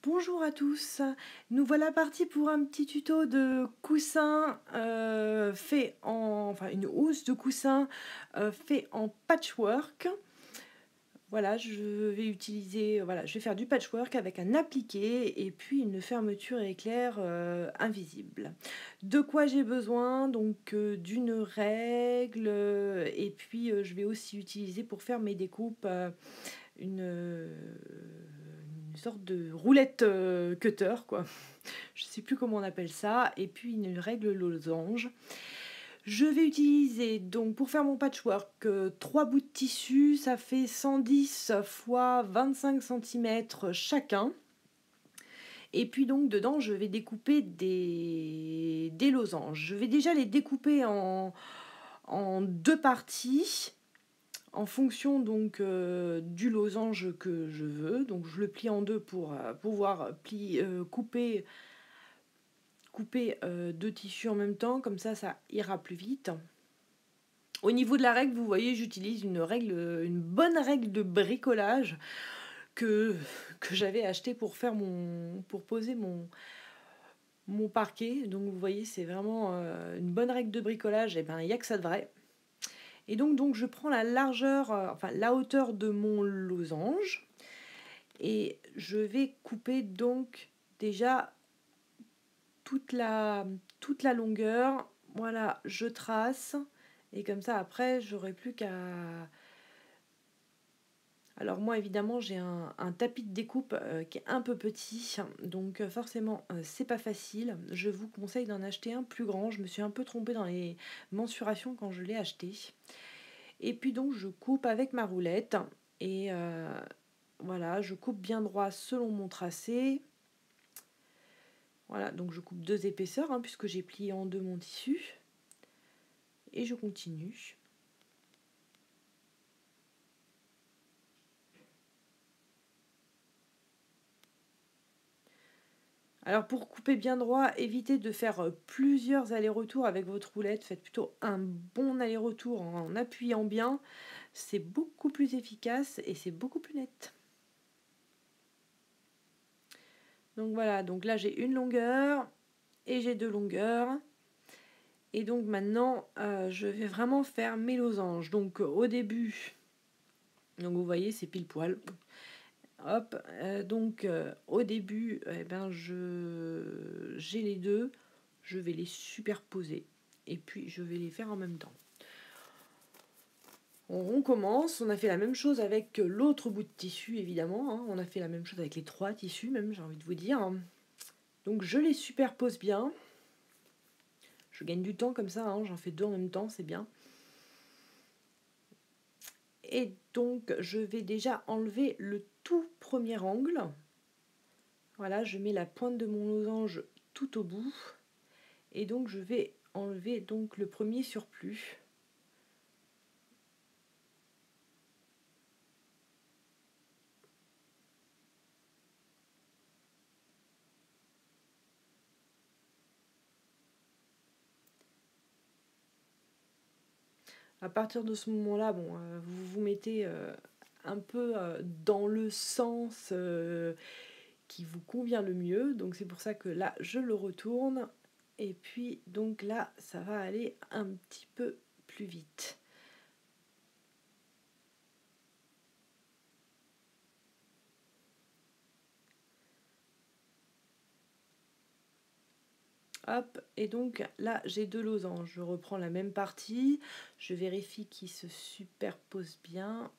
Bonjour à tous, nous voilà partis pour un petit tuto de coussin fait en, enfin une housse de coussin fait en patchwork. Voilà, je vais utiliser, voilà, je vais faire du patchwork avec un appliqué et puis une fermeture éclair invisible. De quoi j'ai besoin? Donc d'une règle et puis je vais aussi utiliser pour faire mes découpes une sorte de roulette cutter, quoi. Je sais plus comment on appelle ça. Et puis une règle losange. Je vais utiliser donc pour faire mon patchwork 3 bouts de tissu, ça fait 110 x 25 cm chacun. Et puis donc dedans je vais découper des losanges. Je vais déjà les découper en deux parties en fonction donc du losange que je veux. Donc je le plie en deux pour pouvoir couper deux tissus en même temps, comme ça ira plus vite. Au niveau de la règle, vous voyez, j'utilise une bonne règle de bricolage que j'avais acheté pour poser mon parquet. Donc vous voyez, c'est vraiment une bonne règle de bricolage. Et ben il n'y a que ça de vrai. Et donc je prends la largeur, enfin la hauteur de mon losange et je vais couper donc déjà toute la longueur. Voilà, je trace et comme ça après j'aurai plus qu'à... Alors moi évidemment j'ai un tapis de découpe qui est un peu petit, donc forcément c'est pas facile. Je vous conseille d'en acheter un plus grand. Je me suis un peu trompée dans les mensurations quand je l'ai acheté. Et puis donc je coupe avec ma roulette et voilà, je coupe bien droit selon mon tracé. Voilà, donc je coupe deux épaisseurs puisque j'ai plié en deux mon tissu. Et je continue. Alors pour couper bien droit, évitez de faire plusieurs allers-retours avec votre roulette. Faites plutôt un bon aller-retour en appuyant bien. C'est beaucoup plus efficace et c'est beaucoup plus net. Donc voilà, donc là j'ai une longueur et j'ai deux longueurs. Et donc maintenant, je vais vraiment faire mes losanges. Donc au début, donc vous voyez, c'est pile poil. Hop, donc au début, j'ai les deux, je vais les superposer et puis je vais les faire en même temps. On commence, on a fait la même chose avec l'autre bout de tissu évidemment, on a fait la même chose avec les trois tissus même, j'ai envie de vous dire. Donc je les superpose bien, je gagne du temps comme ça, j'en fais deux en même temps, c'est bien. Et donc je vais déjà enlever le tout premier angle. Voilà, je mets la pointe de mon losange tout au bout. Et donc je vais enlever donc le premier surplus. À partir de ce moment-là, bon, vous vous mettez un peu dans le sens qui vous convient le mieux. Donc c'est pour ça que là, je le retourne. Et puis donc là, ça va aller un petit peu plus vite. Hop, et donc là j'ai deux losanges. Je reprends la même partie, je vérifie qu'ils se superposent bien.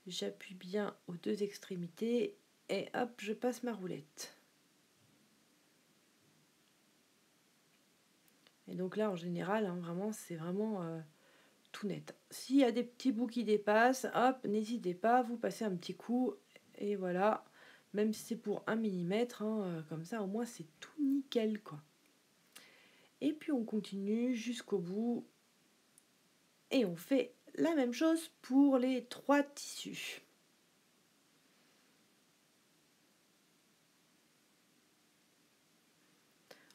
J'appuie bien aux deux extrémités et hop, je passe ma roulette. Et donc là en général, vraiment, c'est vraiment tout net. S'il y a des petits bouts qui dépassent, hop, n'hésitez pas, vous passez un petit coup et voilà. Même si c'est pour 1 mm, comme ça au moins c'est tout nickel quoi. Et puis on continue jusqu'au bout et on fait la même chose pour les trois tissus.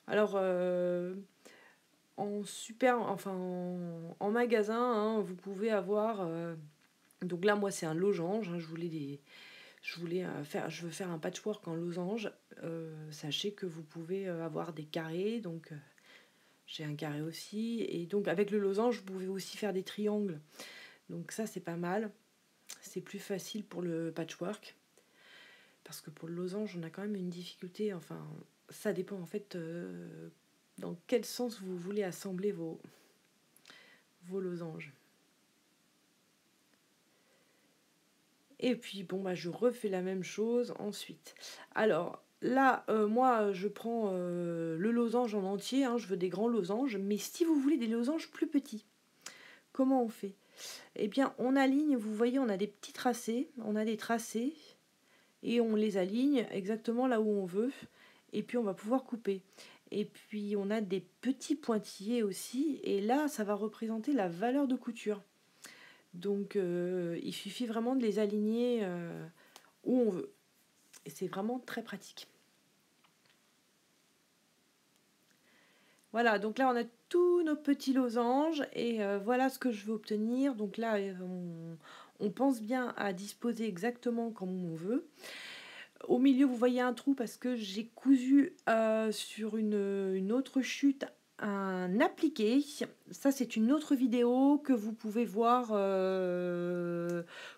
Alors en magasin, vous pouvez avoir donc là moi c'est un losange, je veux faire un patchwork en losange. Sachez que vous pouvez avoir des carrés, donc j'ai un carré aussi. Et donc avec le losange, vous pouvez aussi faire des triangles. Donc ça, c'est pas mal. C'est plus facile pour le patchwork. Parce que pour le losange, on a quand même une difficulté. Enfin, ça dépend en fait dans quel sens vous voulez assembler vos losanges. Et puis bon, bah, je refais la même chose ensuite. Alors là, moi, je prends le losange en entier. Hein, je veux des grands losanges. Mais si vous voulez des losanges plus petits, comment on fait? Eh bien, on aligne, vous voyez, on a des petits tracés. On a des tracés. Et on les aligne exactement là où on veut. Et puis, on va pouvoir couper. Et puis, on a des petits pointillés aussi. Et là, ça va représenter la valeur de couture. Donc, il suffit vraiment de les aligner où on veut. Et c'est vraiment très pratique. Voilà, donc là, on a tous nos petits losanges. Et voilà ce que je veux obtenir. Donc là, on pense bien à disposer exactement comme on veut. Au milieu, vous voyez un trou parce que j'ai cousu sur une autre chute un appliqué. Ça, c'est une autre vidéo que vous pouvez voir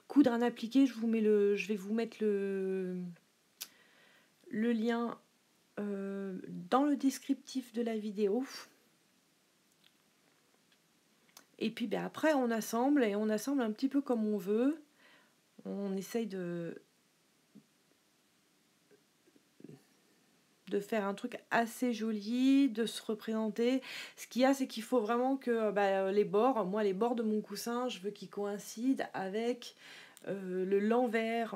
coudre un appliqué. Je vais vous mettre le lien dans le descriptif de la vidéo. Et puis ben, après, on assemble et on assemble un petit peu comme on veut. On essaye de faire un truc assez joli, de se représenter. Ce qu'il y a, c'est qu'il faut vraiment que les bords de mon coussin, je veux qu'ils coïncident avec l'envers,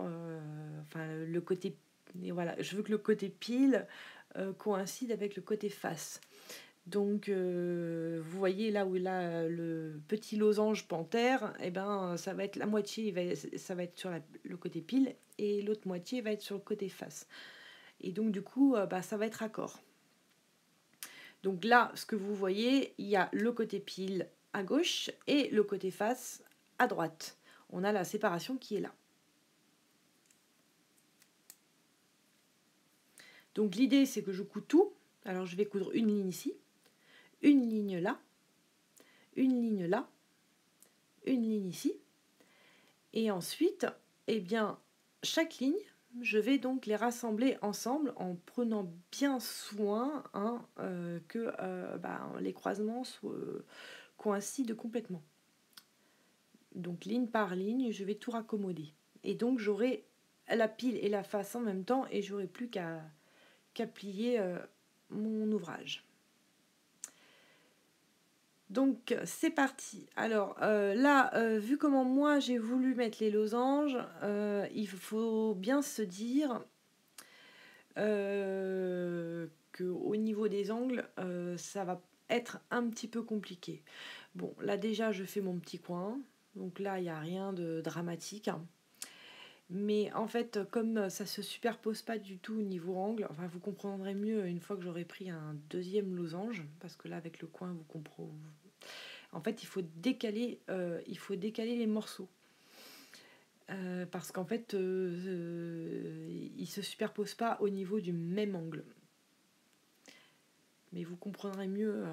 enfin le côté, et voilà, je veux que le côté pile coïncide avec le côté face. Donc vous voyez là où il a le petit losange panthère, et ben ça va être la moitié, ça va être sur le côté pile et l'autre moitié va être sur le côté face. Et donc, du coup, ça va être raccord. Donc là, ce que vous voyez, il y a le côté pile à gauche et le côté face à droite. On a la séparation qui est là. Donc l'idée, c'est que je couds tout. Alors, je vais coudre une ligne ici, une ligne là, une ligne là, une ligne ici. Et ensuite, eh bien, chaque ligne, je vais donc les rassembler ensemble en prenant bien soin que les croisements coïncident complètement. Donc ligne par ligne, je vais tout raccommoder. Et donc j'aurai la pile et la face en même temps et j'aurai plus qu'à plier mon ouvrage. Donc c'est parti. Alors là, vu comment moi j'ai voulu mettre les losanges, il faut bien se dire qu'au niveau des angles, ça va être un petit peu compliqué. Bon, là déjà je fais mon petit coin, donc là il n'y a rien de dramatique. Mais en fait, comme ça se superpose pas du tout au niveau angle, enfin vous comprendrez mieux une fois que j'aurai pris un deuxième losange, parce que là avec le coin vous comprenez. En fait, il faut décaler les morceaux. Parce qu'en fait, ils ne se superposent pas au niveau du même angle. Mais vous comprendrez mieux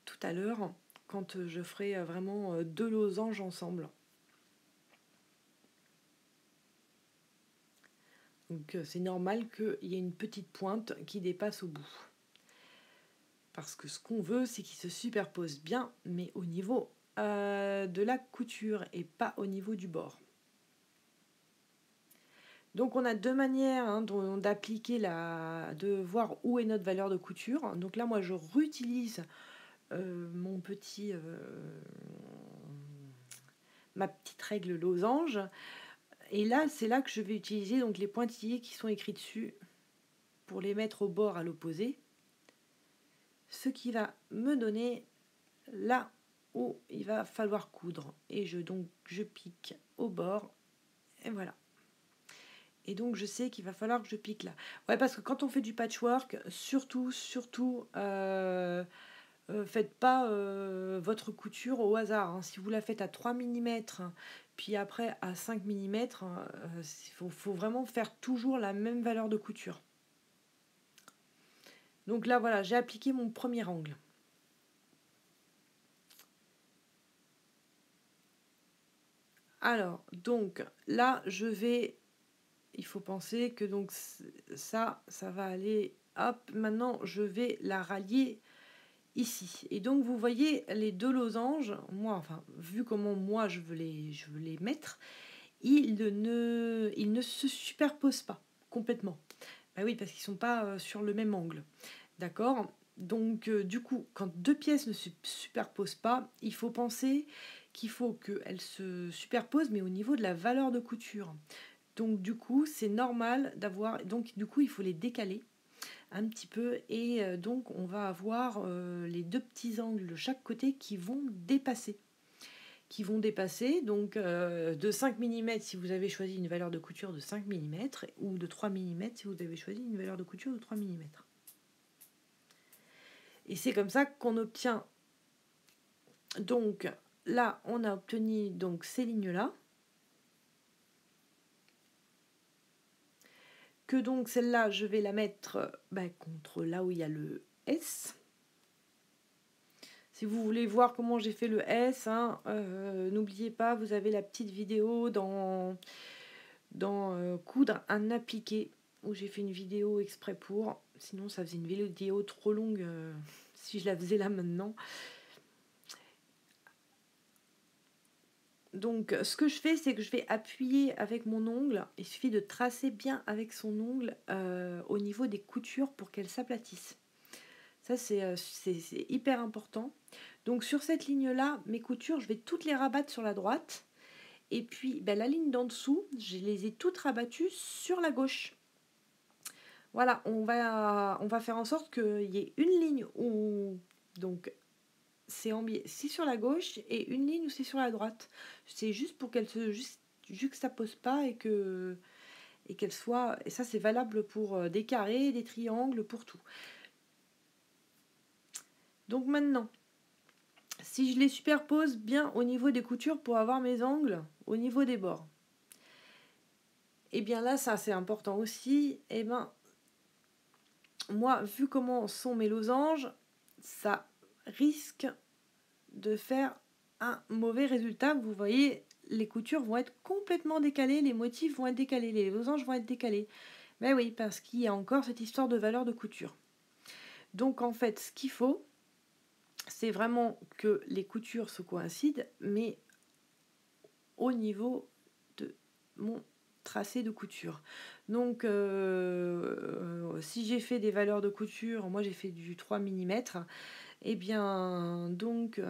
tout à l'heure quand je ferai vraiment deux losanges ensemble. Donc c'est normal qu'il y ait une petite pointe qui dépasse au bout. Parce que ce qu'on veut, c'est qu'ils se superposent bien, mais au niveau de la couture et pas au niveau du bord. Donc on a deux manières d'appliquer de voir où est notre valeur de couture. Donc là moi je réutilise ma petite règle losange. Et là c'est là que je vais utiliser donc les pointillés qui sont écrits dessus pour les mettre au bord à l'opposé. Ce qui va me donner là où il va falloir coudre. Et je pique au bord et voilà. Et donc, je sais qu'il va falloir que je pique là. Ouais, parce que quand on fait du patchwork, surtout, faites pas votre couture au hasard. Hein. Si vous la faites à 3 mm, Puis après, à 5 mm, faut vraiment faire toujours la même valeur de couture. Donc là, voilà, j'ai appliqué mon premier angle. Alors, donc là, il faut penser que donc ça va aller, hop, maintenant je vais la rallier ici. Et donc vous voyez les deux losanges, moi, enfin, vu comment moi je veux les mettre, ils ne se superposent pas complètement. Ben oui, parce qu'ils sont pas sur le même angle. D'accord? Donc, du coup, quand deux pièces ne se superposent pas, il faut penser qu'il faut qu'elles se superposent, mais au niveau de la valeur de couture. Donc, du coup, c'est normal d'avoir... Donc, du coup, il faut les décaler un petit peu. Et donc, on va avoir les deux petits angles de chaque côté qui vont dépasser. Donc de 5 mm si vous avez choisi une valeur de couture de 5 mm, ou de 3 mm si vous avez choisi une valeur de couture de 3 mm. Et c'est comme ça qu'on obtient. Donc là, on a obtenu donc ces lignes-là. Que donc celle-là, je vais la mettre contre là où il y a le S. Si vous voulez voir comment j'ai fait le S, n'oubliez pas, vous avez la petite vidéo dans coudre un appliqué, où j'ai fait une vidéo exprès pour. Sinon, ça faisait une vidéo trop longue si je la faisais là maintenant. Donc, ce que je fais, c'est que je vais appuyer avec mon ongle. Il suffit de tracer bien avec son ongle au niveau des coutures pour qu'elles s'aplatissent. Ça, c'est hyper important. Donc, sur cette ligne-là, mes coutures, je vais toutes les rabattre sur la droite. Et puis, la ligne d'en dessous, je les ai toutes rabattues sur la gauche. Voilà, on va faire en sorte qu'il y ait une ligne où... Donc, c'est sur la gauche et une ligne où c'est sur la droite. C'est juste pour qu'elle se juxtapose pas et qu'elle soit... Et ça, c'est valable pour des carrés, des triangles, pour tout. Donc maintenant, si je les superpose bien au niveau des coutures pour avoir mes angles au niveau des bords, et bien là, ça c'est important aussi, et ben moi, vu comment sont mes losanges, ça risque de faire un mauvais résultat. Vous voyez, les coutures vont être complètement décalées, les motifs vont être décalés, les losanges vont être décalés. Mais oui, parce qu'il y a encore cette histoire de valeur de couture. Donc en fait, ce qu'il faut, c'est vraiment que les coutures se coïncident, mais au niveau de mon tracé de couture. Donc si j'ai fait des valeurs de couture, moi j'ai fait du 3 mm, et bien donc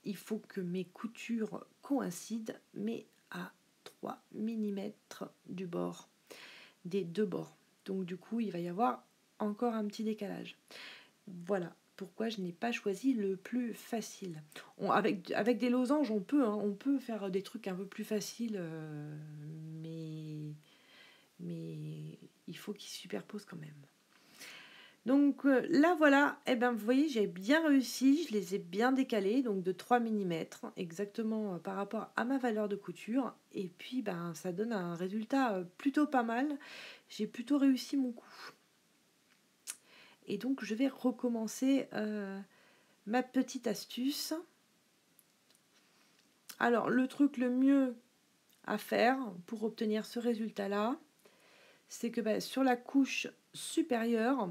il faut que mes coutures coïncident, mais à 3 mm du bord, des deux bords. Donc du coup, il va y avoir encore un petit décalage. Voilà pourquoi je n'ai pas choisi le plus facile. Avec des losanges, on peut faire des trucs un peu plus faciles, mais il faut qu'ils se superposent quand même. Donc là voilà, vous voyez, j'ai bien réussi, je les ai bien décalés, donc de 3 mm, exactement par rapport à ma valeur de couture. Et puis ça donne un résultat plutôt pas mal. J'ai plutôt réussi mon coup. Et donc je vais recommencer ma petite astuce. Alors le truc le mieux à faire pour obtenir ce résultat-là, c'est que sur la couche supérieure,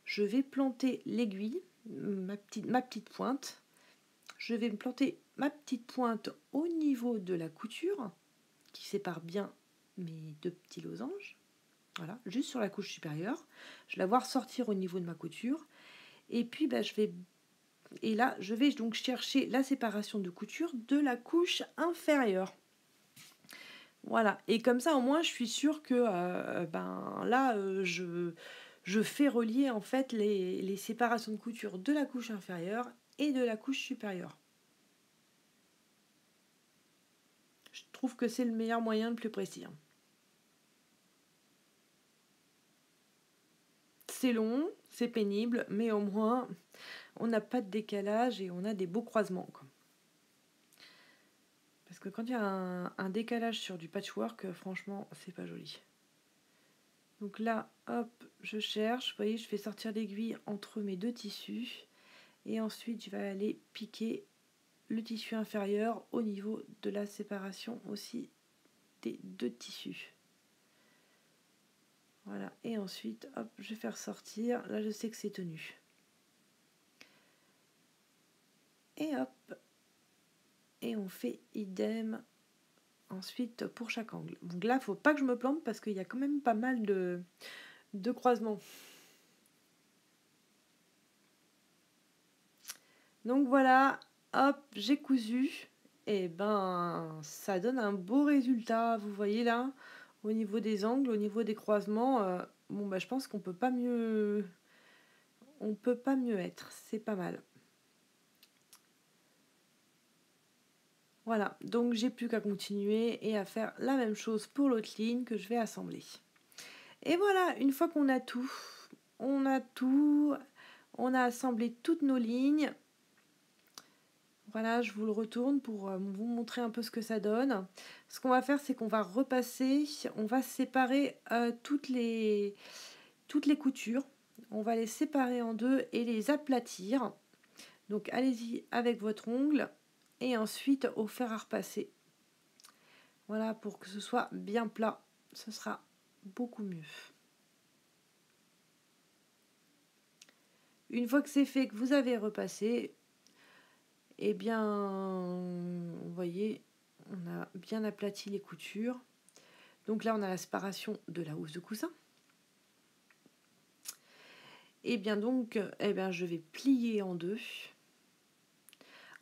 je vais planter l'aiguille, ma petite pointe. Je vais me planter ma petite pointe au niveau de la couture qui sépare bien mes deux petits losanges. Voilà, juste sur la couche supérieure. Je vais la voir sortir au niveau de ma couture. Et puis je vais donc chercher la séparation de couture de la couche inférieure. Voilà, et comme ça au moins je suis sûre que je fais relier en fait les séparations de couture de la couche inférieure et de la couche supérieure. Je trouve que c'est le meilleur moyen, le plus précis. C'est long, c'est pénible, mais au moins on n'a pas de décalage et on a des beaux croisements, quoi. Parce que quand il y a un décalage sur du patchwork, franchement, c'est pas joli. Donc là, hop, je cherche. Vous voyez, je fais sortir l'aiguille entre mes deux tissus. Et ensuite, je vais aller piquer le tissu inférieur au niveau de la séparation aussi des deux tissus. Voilà. Et ensuite, hop, je vais faire sortir. Là, je sais que c'est tenu. Et hop. Et on fait idem ensuite pour chaque angle. Donc là, il ne faut pas que je me plante parce qu'il y a quand même pas mal de croisements. Donc voilà, hop, j'ai cousu. Et ben, ça donne un beau résultat. Vous voyez là, au niveau des angles, au niveau des croisements. Bon, bah, je pense qu'on peut pas mieux. On peut pas mieux être. C'est pas mal. Voilà, donc j'ai plus qu'à continuer et à faire la même chose pour l'autre ligne que je vais assembler. Et voilà, une fois qu'on a tout, on a assemblé toutes nos lignes. Voilà, je vous le retourne pour vous montrer un peu ce que ça donne. Ce qu'on va faire, c'est qu'on va repasser, on va séparer toutes les coutures. On va les séparer en deux et les aplatir. Donc allez-y avec votre ongle et ensuite au fer à repasser. Voilà, pour que ce soit bien plat, ce sera beaucoup mieux. Une fois que c'est fait, que vous avez repassé, eh bien, vous voyez, on a bien aplati les coutures. Donc là, on a la séparation de la housse de coussin. Et bien donc, je vais plier en deux.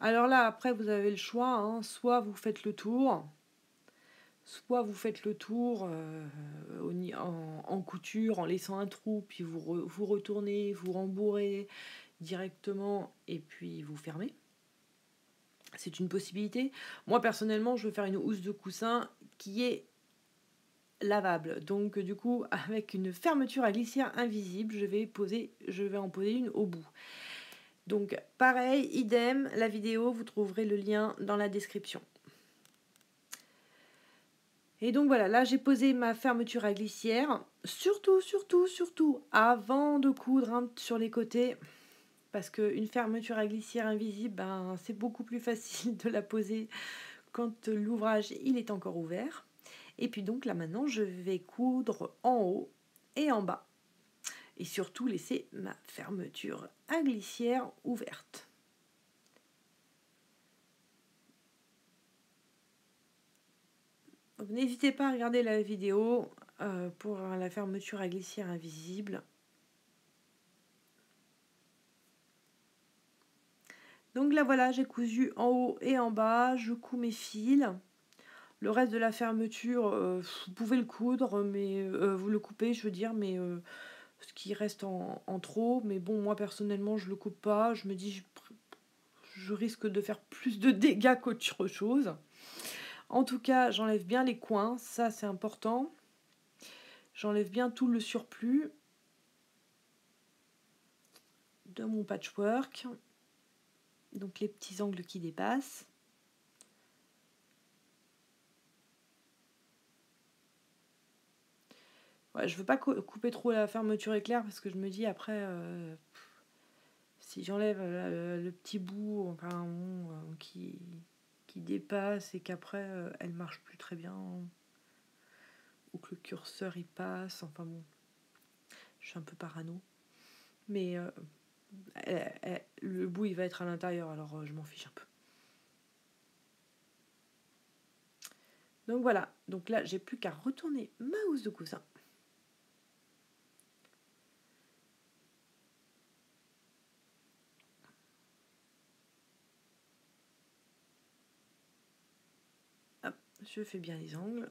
Alors là, après, vous avez le choix, hein, soit vous faites le tour, en couture, en laissant un trou, puis vous retournez, vous rembourrez directement, et puis vous fermez. C'est une possibilité. Moi, personnellement, je veux faire une housse de coussin qui est lavable. Donc, du coup, avec une fermeture à glissière invisible, je vais en poser une au bout. Donc, pareil, idem, la vidéo, vous trouverez le lien dans la description. Et donc, voilà, là, j'ai posé ma fermeture à glissière. Surtout, avant de coudre sur les côtés. Parce qu'une fermeture à glissière invisible, c'est beaucoup plus facile de la poser quand l'ouvrage il est encore ouvert. Et puis donc là maintenant, je vais coudre en haut et en bas. Et surtout laisser ma fermeture à glissière ouverte. Donc n'hésitez pas à regarder la vidéo pour la fermeture à glissière invisible. Donc là voilà, j'ai cousu en haut et en bas, je couds mes fils. Le reste de la fermeture, vous pouvez le coudre, mais vous le coupez, je veux dire, mais ce qui reste en trop. Mais bon, moi personnellement, je le coupe pas. Je me dis, je risque de faire plus de dégâts qu'autre chose. En tout cas, j'enlève bien les coins, ça c'est important. J'enlève bien tout le surplus de mon patchwork. Donc les petits angles qui dépassent. Ouais, je veux pas couper trop la fermeture éclair parce que je me dis après, si j'enlève le petit bout enfin, qui dépasse et qu'après elle marche plus très bien ou que le curseur il passe, enfin bon, je suis un peu parano. Mais le bout il va être à l'intérieur, alors je m'en fiche un peu. Donc voilà, donc là j'ai plus qu'à retourner ma housse de coussin. Hop, je fais bien les angles.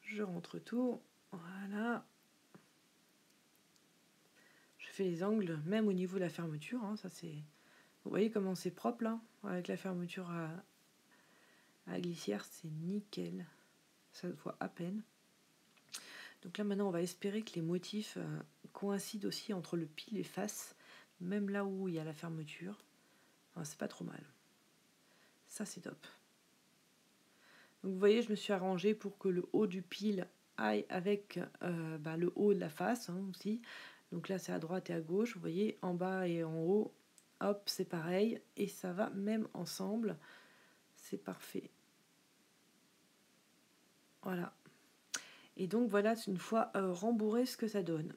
Je rentre tout, voilà. Je fais les angles même au niveau de la fermeture, hein, ça c'est... Vous voyez comment c'est propre là, avec la fermeture à glissière, c'est nickel. Ça se voit à peine. Donc là maintenant on va espérer que les motifs coïncident aussi entre le pile et face, même là où il y a la fermeture. Enfin, c'est pas trop mal. Ça, c'est top. Donc vous voyez, je me suis arrangée pour que le haut du pile aille avec le haut de la face aussi. Donc là, c'est à droite et à gauche. Vous voyez, en bas et en haut, hop, c'est pareil. Et ça va même ensemble. C'est parfait. Voilà. Et donc voilà, une fois rembourré, ce que ça donne.